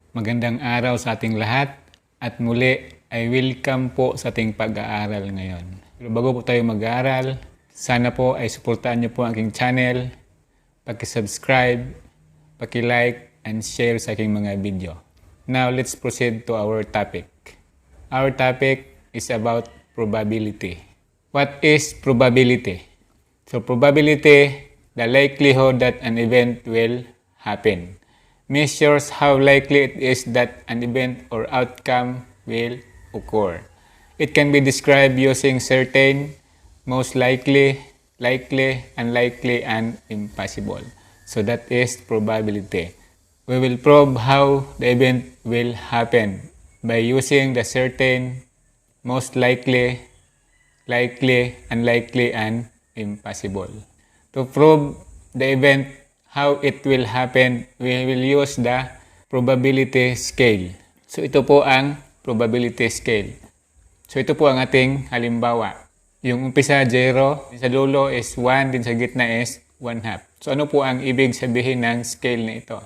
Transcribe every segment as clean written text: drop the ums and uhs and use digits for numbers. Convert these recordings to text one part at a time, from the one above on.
Magandang araw sa ating lahat at muli ay welcome po sa ating pag-aaral ngayon. Pero bago po tayo mag-aaral, sana po ay suportahan niyo po ang aking channel, paki-subscribe, paki-like, and share sa aking mga video. Now, let's proceed to our topic. Our topic is about probability. What is probability? So, probability, the likelihood that an event will happen, measures how likely it is that an event or outcome will occur. It can be described using certain, most likely, likely, unlikely, and impossible. So that is probability. We will probe how the event will happen by using the certain, most likely, likely, unlikely, and impossible. To prove the event how it will happen, we will use the probability scale. So ito po ang probability scale. So ito po ang ating halimbawa. Yung umpisa 0, sa dulo is 1, din sa gitna is 1/2. So ano po ang ibig sabihin ng scale na ito?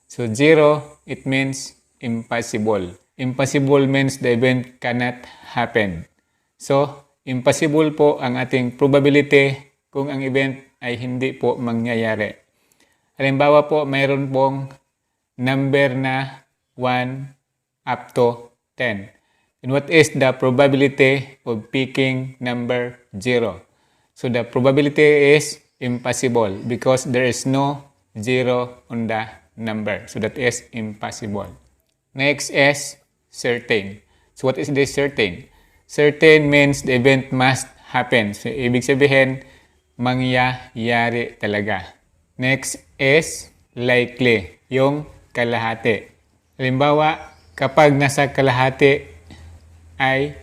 So 0, it means impossible. Impossible means the event cannot happen. So impossible po ang ating probability kung ang event ay hindi po mangyayari. Halimbawa po, mayroon pong number na 1 up to 10. And what is the probability of picking number 0? So the probability is impossible because there is no 0 on the number. So that is impossible. Next is certain. So what is this certain? Certain means the event must happen. So ibig sabihin, mangyayari talaga. Next is likely, yung kalahati. Halimbawa, kapag nasa kalahati ay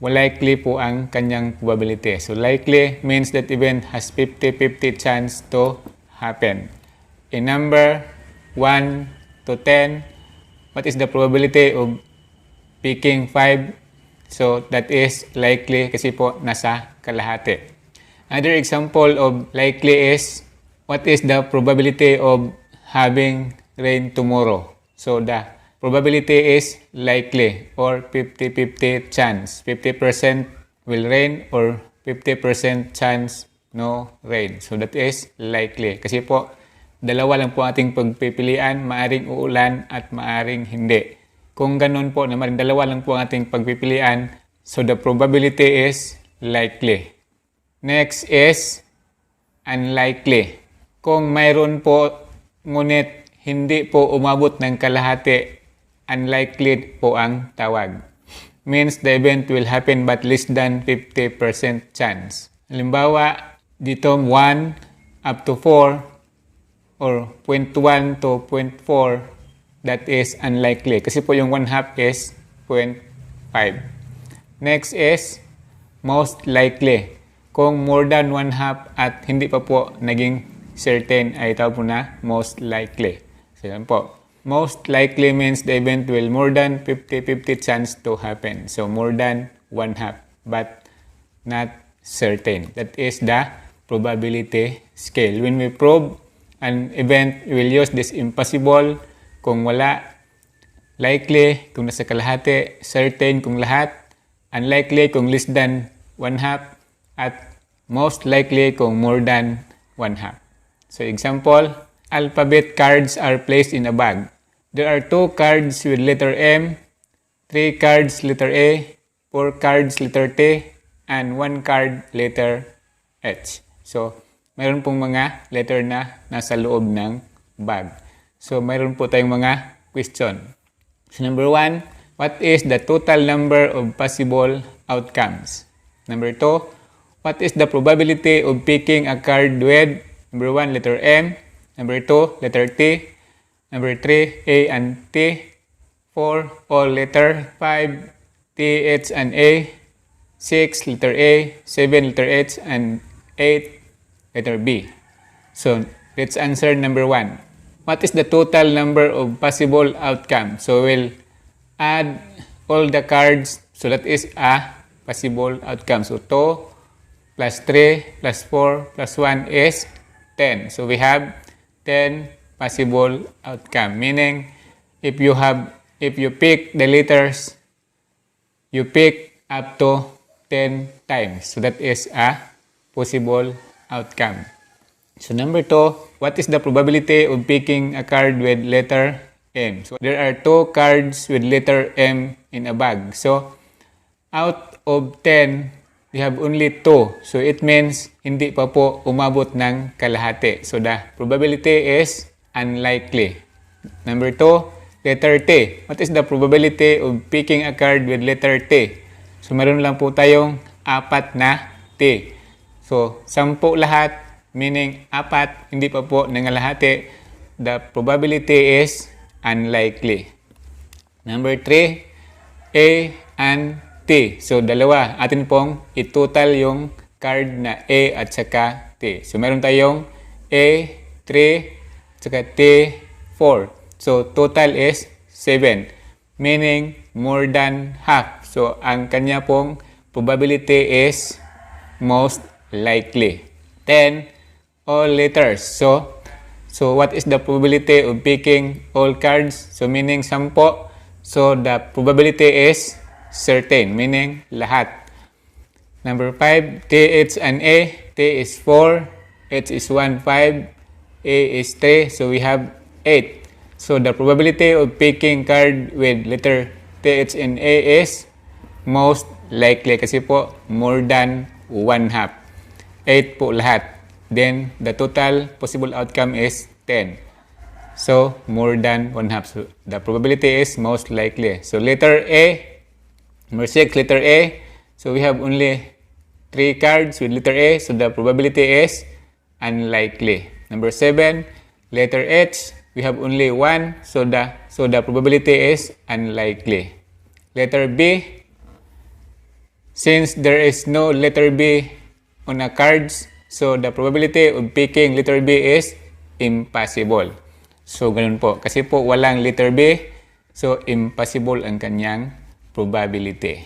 likely po ang kanyang probability. So likely means that event has 50-50 chance to happen. In number 1 to 10, what is the probability of picking 5? So that is likely kasi po nasa kalahati. Another example of likely is what is the probability of having rain tomorrow? So the probability is likely or 50-50 chance. 50% will rain or 50% chance no rain. So that is likely. Kasi po, dalawa lang po ating pagpipilian, maaring uulan at maaring hindi. Kung ganun po naman, dalawa lang po ang ating pagpipilian, so the probability is likely. Next is unlikely. Kung mayroon po, ngunit hindi po umabot ng kalahati, unlikely po ang tawag. Means the event will happen but less than 50% chance. Halimbawa, dito 1 up to 4 or 0.1 to 0.4, that is unlikely. Kasi po yung 1/2 is 0.5. Next is most likely. Kung more than 1/2 at hindi pa po naging certain ay tawag po na most likely. So yan po. Most likely means the event will more than 50-50 chance to happen. So more than 1/2 but not certain. That is the probability scale. When we probe an event, we will use this impossible kung wala, likely kung nasa kalahati, certain kung lahat, unlikely kung less than 1/2, at most likely kung more than 1/2. So example, alphabet cards are placed in a bag. There are 2 cards with letter M, 3 cards letter A, 4 cards letter T, and 1 card letter H. So mayroon pong mga letter na nasa loob ng bag. So mayroon po tayong mga question. So number 1, what is the total number of possible outcomes? Number 2, what is the probability of picking a card with number 1, letter M. Number 2, letter T. Number 3, A and T. 4, all letter. 5, T, H, and A. 6, letter A. 7, letter H, and 8, letter B. So, let's answer number 1. What is the total number of possible outcomes? So, we'll add all the cards. So, that is a possible outcome. So, 2 plus 3 plus 4 plus 1 is 10. So we have 10 possible outcome, meaning if you pick the letters, you pick up to 10 times. So that is a possible outcome. So number 2, what is the probability of picking a card with letter M? So there are 2 cards with letter M in a bag. So out of 10, we have only 2. So it means hindi pa po umabot ng kalahati. So the probability is unlikely. Number 2, letter T. What is the probability of picking a card with letter T? So meron lang po tayong 4 na T. So 10 lahat, meaning 4, hindi pa po nangalahati. The probability is unlikely. Number 3, A and T. So, dalawa. Atin pong i-total yung card na A at saka T. So, meron tayong A, 3, at saka T, 4. So, total is 7. Meaning, more than half. So, ang kanya pong probability is most likely. Then, all letters. So, what is the probability of picking all cards? So, meaning 10. So, the probability is certain, meaning lahat. Number 5, T, H, and A. T is 4, H is 1, 5, A is 3, so we have 8. So the probability of picking card with letter T, H, and A is most likely kasi po more than 1/2. 8 po lahat. Then the total possible outcome is 10. So more than 1/2. So the probability is most likely. So letter A. Number 6, letter A. So we have only 3 cards with letter A. So the probability is unlikely. Number 7, letter H. We have only 1. So the probability is unlikely. Letter B. Since there is no letter B on a cards, so the probability of picking letter B is impossible. So ganun po. Kasi po walang letter B. So impossible ang kanyang probability.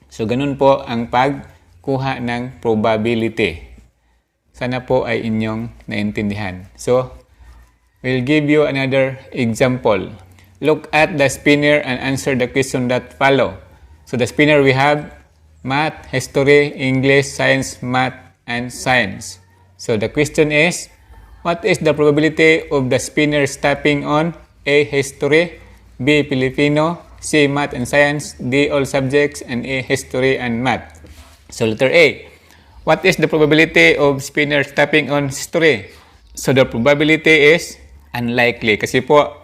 So, ganun po ang pagkuha ng probability. Sana po ay inyong naintindihan. So, we'll give you another example. Look at the spinner and answer the question that follow. So, the spinner we have math, history, English, science, math, and science. So, the question is, what is the probability of the spinner stepping on A, history, B, Filipino, C, math and science, D, all subjects, and E, history and math. So, letter A. What is the probability of spinner stepping on history? So, the probability is unlikely. Kasi po,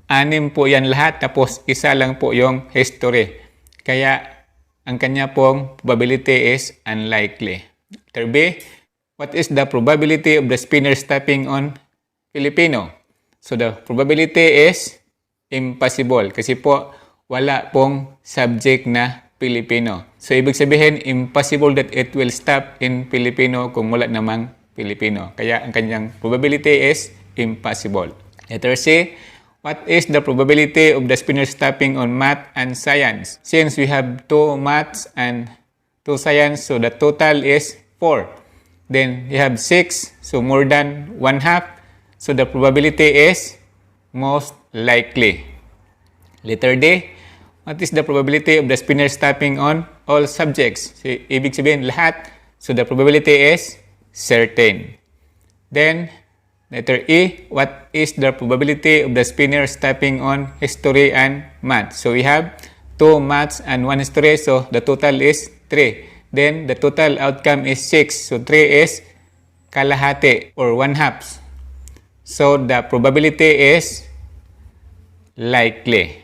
6 po yan lahat, tapos isa lang po yung history. Kaya, ang kanya pong probability is unlikely. Letter B. What is the probability of the spinner stepping on Filipino? So, the probability is impossible. Kasi po, wala pong subject na Pilipino. So, ibig sabihin, impossible that it will stop in Filipino kung wala namang Pilipino. Kaya, ang kanyang probability is impossible. Letter C, what is the probability of the spinner stopping on math and science? Since we have 2 maths and 2 science, so the total is 4. Then, we have 6, so more than 1/2. So, the probability is most likely. Letter D, what is the probability of the spinner stopping on all subjects? So, ibig sabihin lahat. So, the probability is certain. Then, letter E, what is the probability of the spinner stopping on history and math? So, we have 2 maths and 1 history. So, the total is 3. Then, the total outcome is 6. So, 3 is kalahati or 1/2. So, the probability is likely.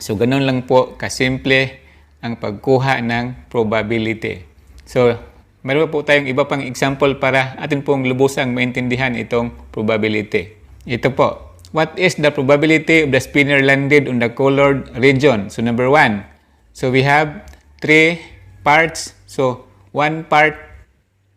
So, ganun lang po kasimple ang pagkuha ng probability. So, meron po tayong iba pang example para atin pong lubusang maintindihan itong probability. Ito po. What is the probability of the spinner landed on the colored region? So, number 1. So, we have 3 parts. So, 1 part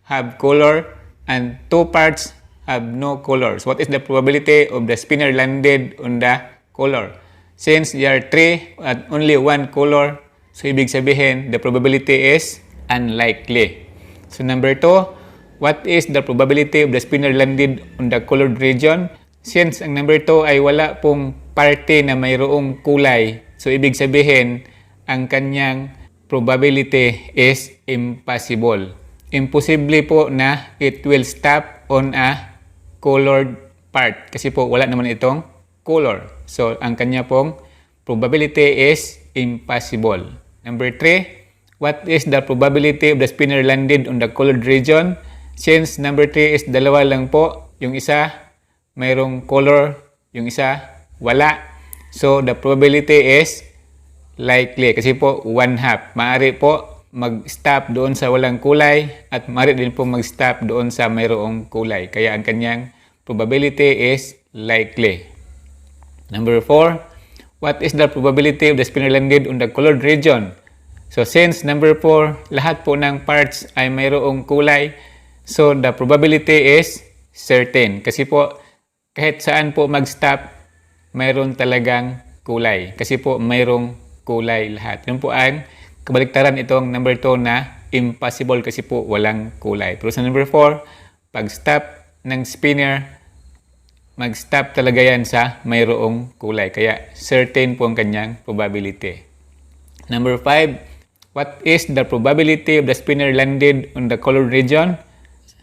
have color and 2 parts have no color. So, what is the probability of the spinner landed on the color? Since there are 3 at only 1 color, so ibig sabihin, the probability is unlikely. So number 2, what is the probability of the spinner landed on the colored region? Since ang number 2 ay wala pong parte na mayroong kulay, so ibig sabihin, ang kanyang probability is impossible. Imposible po na it will stop on a colored part kasi po wala naman itong color. So, ang kanya pong probability is impossible. Number 3, what is the probability of the spinner landed on the colored region? Since number 3 is dalawa lang po, yung isa mayroong color, yung isa wala. So, the probability is likely kasi po 1/2. Maaari po mag-stop doon sa walang kulay at maaari din po mag-stop doon sa mayroong kulay. Kaya ang kanyang probability is likely. Number 4, what is the probability of the spinner landed on the colored region? So since number 4, lahat po ng parts ay mayroong kulay, so the probability is certain. Kasi po kahit saan po mag-stop, mayroon talagang kulay. Kasi po mayroong kulay lahat. Yun po ang kabaliktaran itong number 2 na impossible kasi po walang kulay. Pero sa number 4, pag stop ng spinner, mag-stop talaga yan sa mayroong kulay. Kaya certain po ang kanyang probability. Number 5, what is the probability of the spinner landed on the colored region?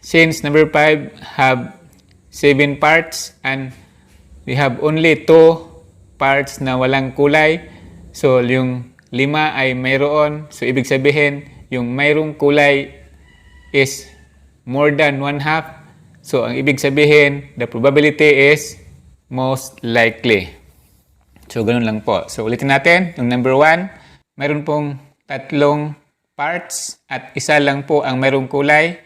Since number 5 have 7 parts and we have only 2 parts na walang kulay, so yung 5 ay mayroon. So ibig sabihin, yung mayroong kulay is more than 1/2. So ang ibig sabihin, the probability is most likely. So ganun lang po. So ulitin natin, yung number 1, mayroon pong 3 parts at isa lang po ang mayroong kulay.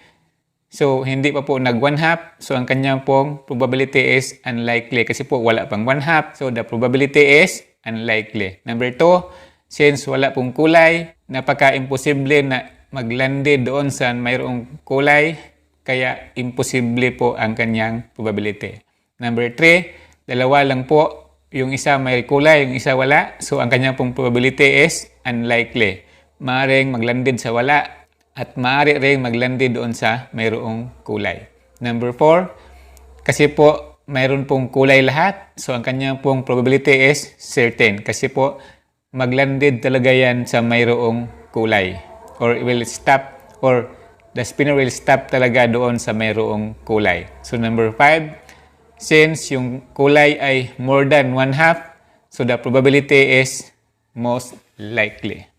So hindi pa po nag 1/2. So ang kanyang pong probability is unlikely kasi po wala pang 1/2. So the probability is unlikely. Number 2, since wala pong kulay, napaka-imposible na maglandi doon sa mayroong kulay, kaya imposible po ang kanyang probability. Number 3, dalawa lang po. Yung isa may kulay, yung isa wala. So ang kanyang pong probability is unlikely. Maaaring maglandid sa wala at maaari rin maglandi doon sa mayroong kulay. Number 4, kasi po mayroon pong kulay lahat. So ang kanyang pong probability is certain. Kasi po maglandid talaga yan sa mayroong kulay. Or it will stop, or the spinner will stop talaga doon sa mayroong kulay. So number 5, since yung kulay ay more than 1/2, so the probability is most likely.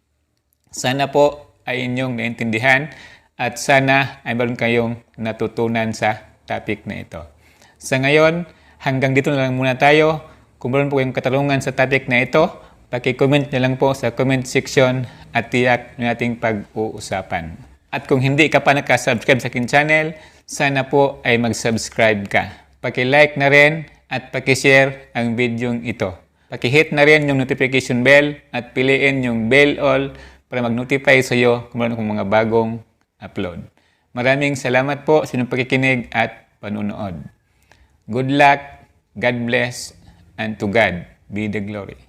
Sana po ay inyong naintindihan at sana ay meron kayong natutunan sa topic na ito. Sa ngayon, hanggang dito na lang muna tayo. Kung meron po kayong katanungan sa topic na ito, paki-comment na lang po sa comment section at tiyak ng ating pag-uusapan. At kung hindi ka pa nakasubscribe sa aking channel, sana po ay mag-subscribe ka. Paki-like na rin at paki-share ang video ito. Paki-hit na rin yung notification bell at piliin yung bell all para mag-notify sa iyo kung meron akong mga bagong upload. Maraming salamat po sa inyong pakikinig at panunood. Good luck, God bless, and to God be the glory.